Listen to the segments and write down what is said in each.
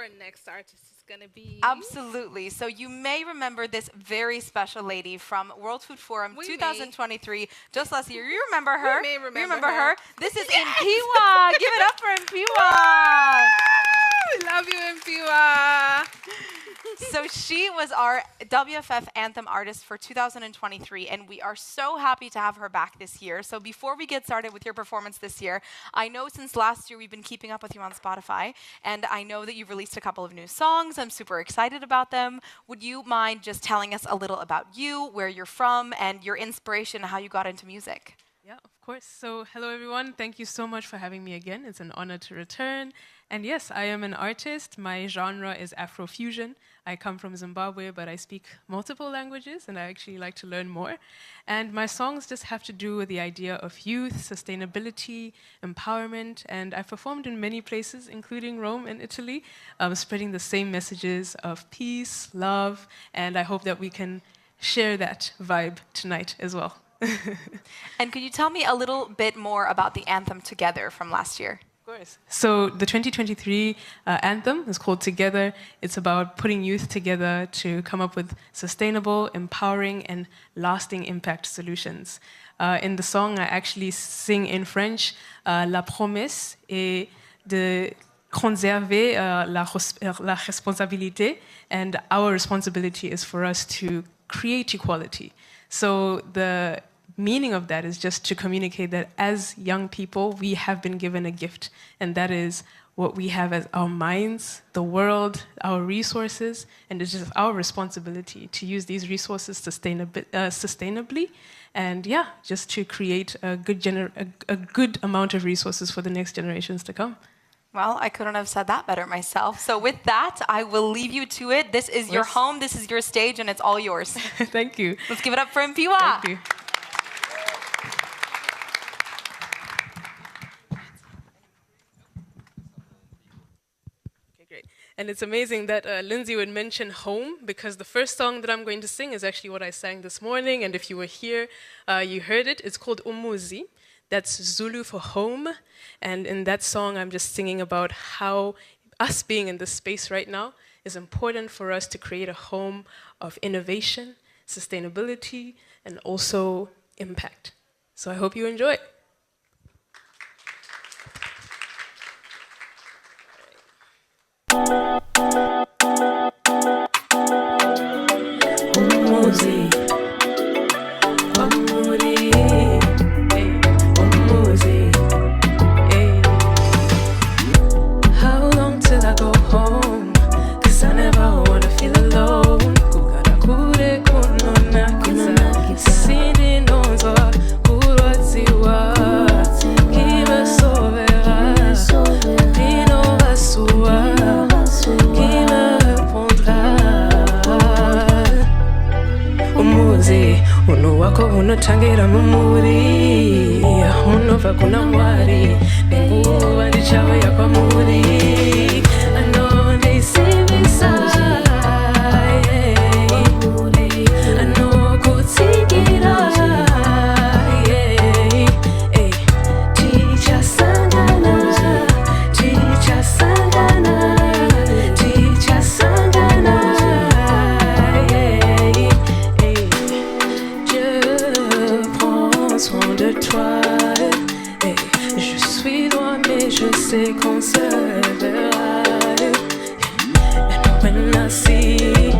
our next artist is going to be? Absolutely. So you may remember this very special lady from World Food Forum 2023, just last year. You remember her? We may remember you remember her? This is Impiwa. Give it up for Impiwa. We love you, Impiwa. So she was our WFF Anthem artist for 2023, and we are so happy to have her back this year. So before we get started with your performance this year, I know since last year we've been keeping up with you on Spotify, and I know that you've released a couple of new songs. I'm super excited about them. Would you mind just telling us a little about you, where you're from, and your inspiration, and how you got into music? Yeah, of course. So hello, everyone. Thank you so much for having me again. It's an honor to return. And yes, I am an artist. My genre is Afrofusion. I come from Zimbabwe, but I speak multiple languages, and I actually like to learn more. And my songs just have to do with the idea of youth, sustainability, empowerment, and I've performed in many places, including Rome and Italy, spreading the same messages of peace, love, and I hope that we can share that vibe tonight as well. And could you tell me a little bit more about the anthem Together from last year? Of course. So the 2023 anthem is called Together. It's about putting youth together to come up with sustainable, empowering, and lasting impact solutions. In the song, I actually sing in French, La promesse est de conserver la responsabilité, and our responsibility is for us to create equality. So the meaning of that is just to communicate that as young people, we have been given a gift, and that is what we have as our minds, the world, our resources, and it's just our responsibility to use these resources sustainably, and yeah, just to create a good amount of resources for the next generations to come. Well, I couldn't have said that better myself. So with that, I will leave you to it. This is your home, this is your stage, and it's all yours. Thank you. Let's give it up for Impiwa. Thank you. Okay, great. And it's amazing that Lindsay would mention home, because the first song that I'm going to sing is actually what I sang this morning, and if you were here, you heard it. It's called Umuzi. That's Zulu for home, and in that song I'm just singing about how us being in this space right now is important for us to create a home of innovation, sustainability, and also impact. So I hope you enjoy it. Umuzi. Unotangira mumuri unova kuna mwari nguva ndichave yakwamuri anondeisivisa anokutsigira tichasangana tichasangana tichasangana. Soin de toi, je suis loin mais je sais qu'on se verra. And when I see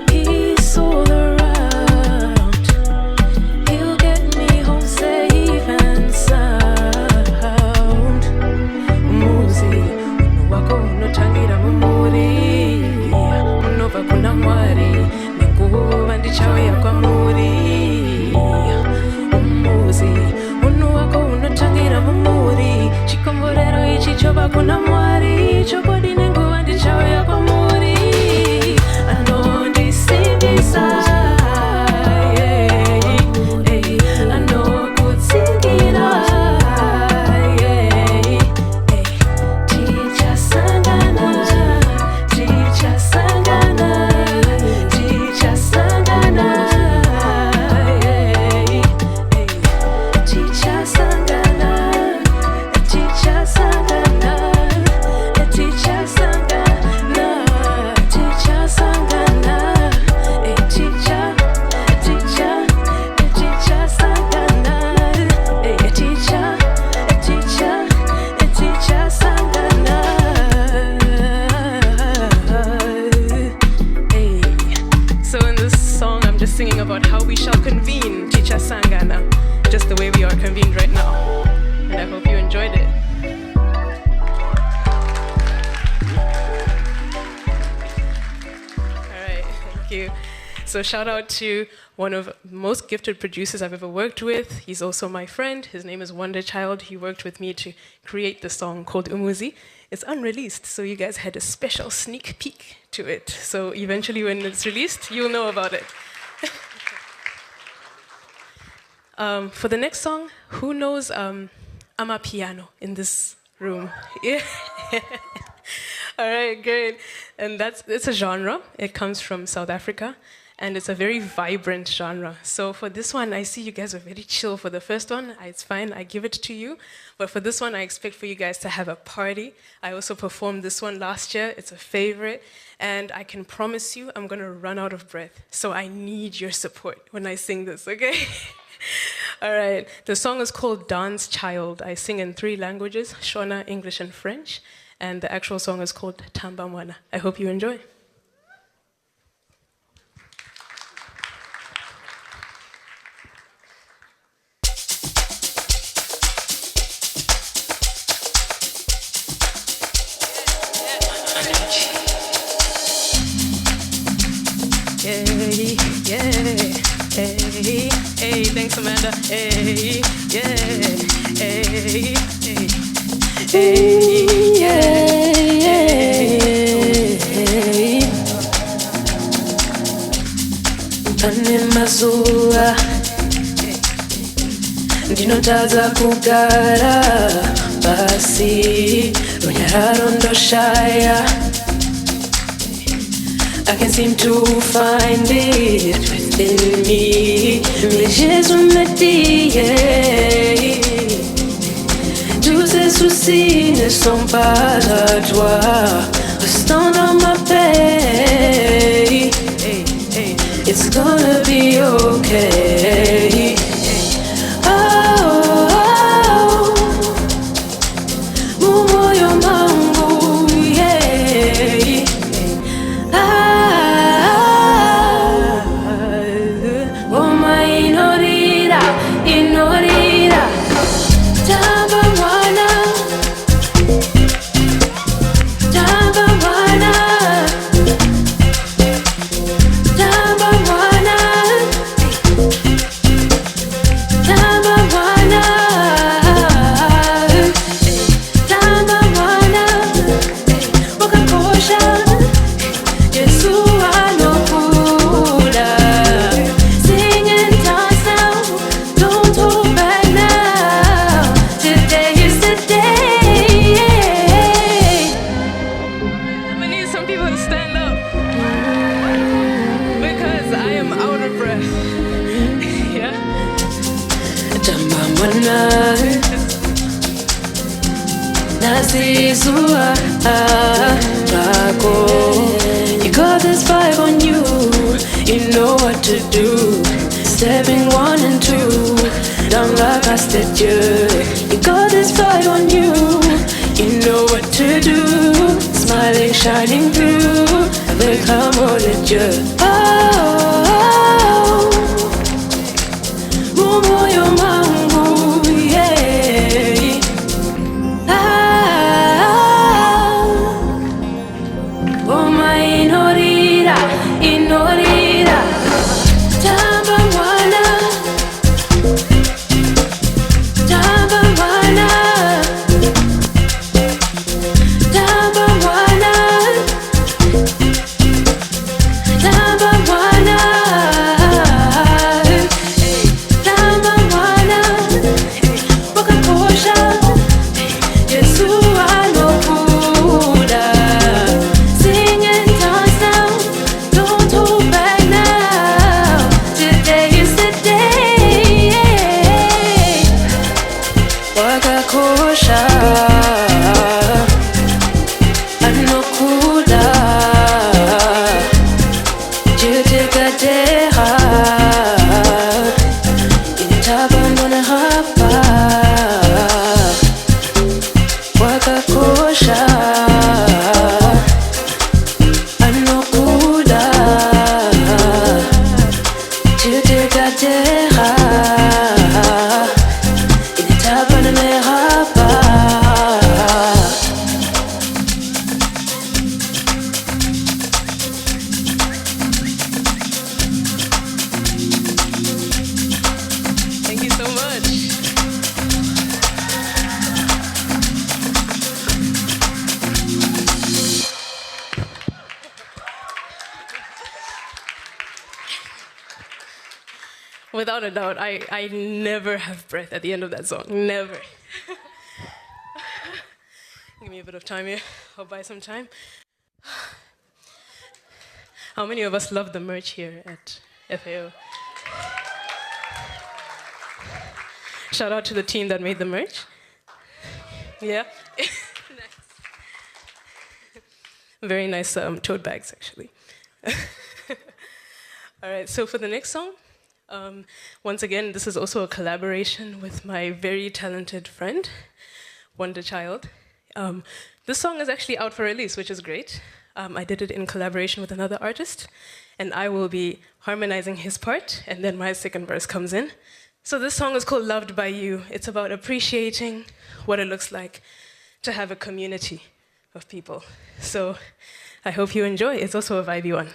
peace all around, he'll get me home safe and sound. Umuzi, unuwako unotangira mumuri, unova kuna mwari, nenguva ndichawe yakwamuri. Unu wako unotangira mumuri, chikomborero ichi chova kuna mwari, chokodi nenguva ndichawe yakwamuri. singing about how we shall convene, Chicha Sangana, just the way we are convened right now. And I hope you enjoyed it. All right, thank you. So shout out to one of the most gifted producers I've ever worked with. He's also my friend. His name is Wonder Child. He worked with me to create the song called Umuzi. It's unreleased, so you guys had a special sneak peek to it. So eventually when it's released, you'll know about it. For the next song, who knows Amapiano in this room? Yeah. All right, great. And it's a genre. It comes from South Africa. And it's a very vibrant genre. So for this one, I see you guys are very chill. For the first one, it's fine, I give it to you. But for this one, I expect for you guys to have a party. I also performed this one last year. It's a favorite. And I can promise you, I'm gonna run out of breath. So I need your support when I sing this, okay? All right, the song is called Dance Child. I sing in 3 languages, Shona, English, and French. And the actual song is called Tamba Mwana. I hope you enjoy. Hey, thanks Amanda. Hey, yeah, hey, Pane mazuva ndinotaza kugara pasi runyararo ndoshaya. I can't seem to find it within me. Mais Jésus me dit, tous ces soucis ne sont pas à toi. Restons dans ma paix. It's gonna be okay. Oh, moyo wangu, yeah. Goma inorira, inorira. Tamba mwana, tamba mwana, tamba mwana, tamba mwana, tamba mwana. Wakakosha, Yesu anokula. Sing and dance now, don't hold back now. Today is the day. I need some people to stand up because I am out of breath. Yeah. Tamba mwana, nasizua lako. You got this vibe on you, you know what to do. Stepping 1 and 2, down like I said, you got this vibe on you, you know what to do. Smiling, shining through, avec l'amour de Dieu. Oh, moyo wangu, yeah. Goma inorira, inorira. Tamba mwana, tamba mwana, tamba mwana, tamba mwana, tamba mwana. Wakakosha, Yesu anokula. Sing and dance now, don't hold back. Without a doubt, I never have breath at the end of that song. Never. Give me a bit of time here. I'll buy some time. How many of us love the merch here at FAO? Shout out to the team that made the merch. Yeah? Nice. Very nice tote bags, actually. All right, so for the next song, once again, this is also a collaboration with my very talented friend, Wonder Child. This song is actually out for release, which is great. I did it in collaboration with another artist, and I will be harmonizing his part, and then my second verse comes in. So this song is called Loved by You. It's about appreciating what it looks like to have a community of people. So I hope you enjoy. It's also a vibey one.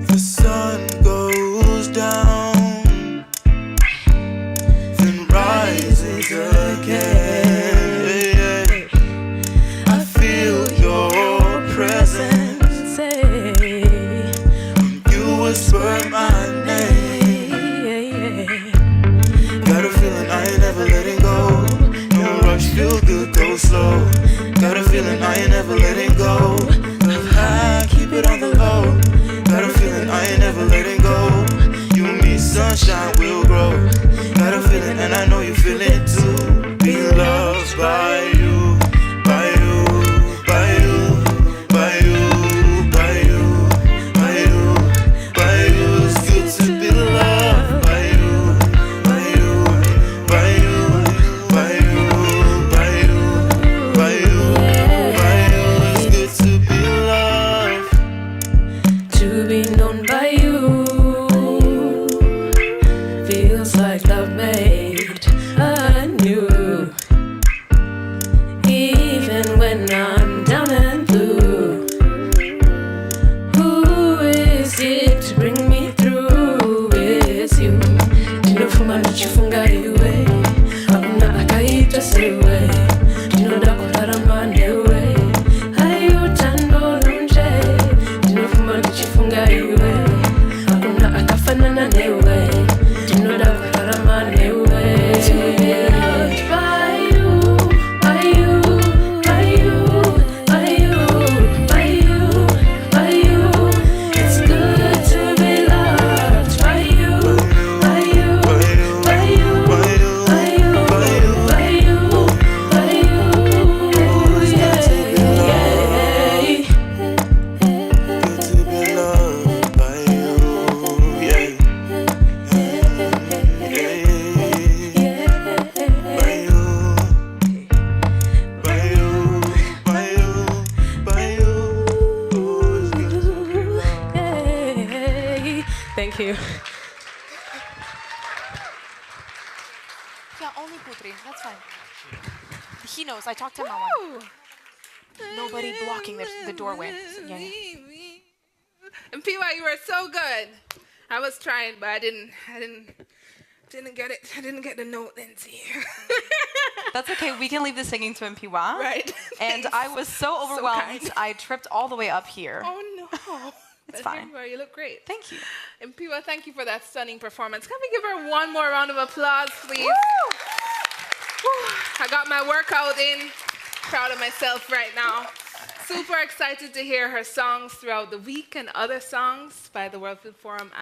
The sun goes down, then rises again. I feel your presence. You whisper my name. Got a feeling I ain't never letting go. Don't rush, feel good, go slow. Got a feeling I ain't never letting go. Love high, keep it on the low. Got a feeling I ain't never letting go. You and me, sunshine will grow. Got a feeling and I know you feel it too. Be loved by you, by you, by you, by you, by you, by you, by you. It's good to be loved by you, by you, by you, by you, by you, by you, by you. It's good to be loved. To be known by you feels like love made anew. Even when I'm down and blue, who is it to bring me through? It's you. Ndinofuma ndichifunga iwe, hakuna akaita sewe. Ndinoda kurarama newe, hayutando lunje. Ndinofuma ndichifunga iwe, hakuna akafanana newe. Ndinoda kurarama newe. To be loved by you, by you, by you, by you, by you, by you. It's good to be loved by you, by you, by you, by you, by you, by you, by you. Yeah, yeah. Good to be loved by you, yeah. By you, by you, by you, by you. Oh, it's good to be loved. Yay. Thank you. Yeah, only Putri. That's fine. He knows. I talked to him on one. Nobody blocking the doorway. Yeah, yeah. And PY, you were so good. I was trying, but I didn't get it. I didn't get the note, Lindsay. That's okay. We can leave the singing to Mpiwa. Right. And I was so overwhelmed. kind. I tripped all the way up here. Oh no. It's But fine. here you are. You look great. Thank you. And Piwa, thank you for that stunning performance. Can we give her one more round of applause, please? Woo! I got my workout in. Proud of myself right now. Super excited to hear her songs throughout the week and other songs by the World Food Forum.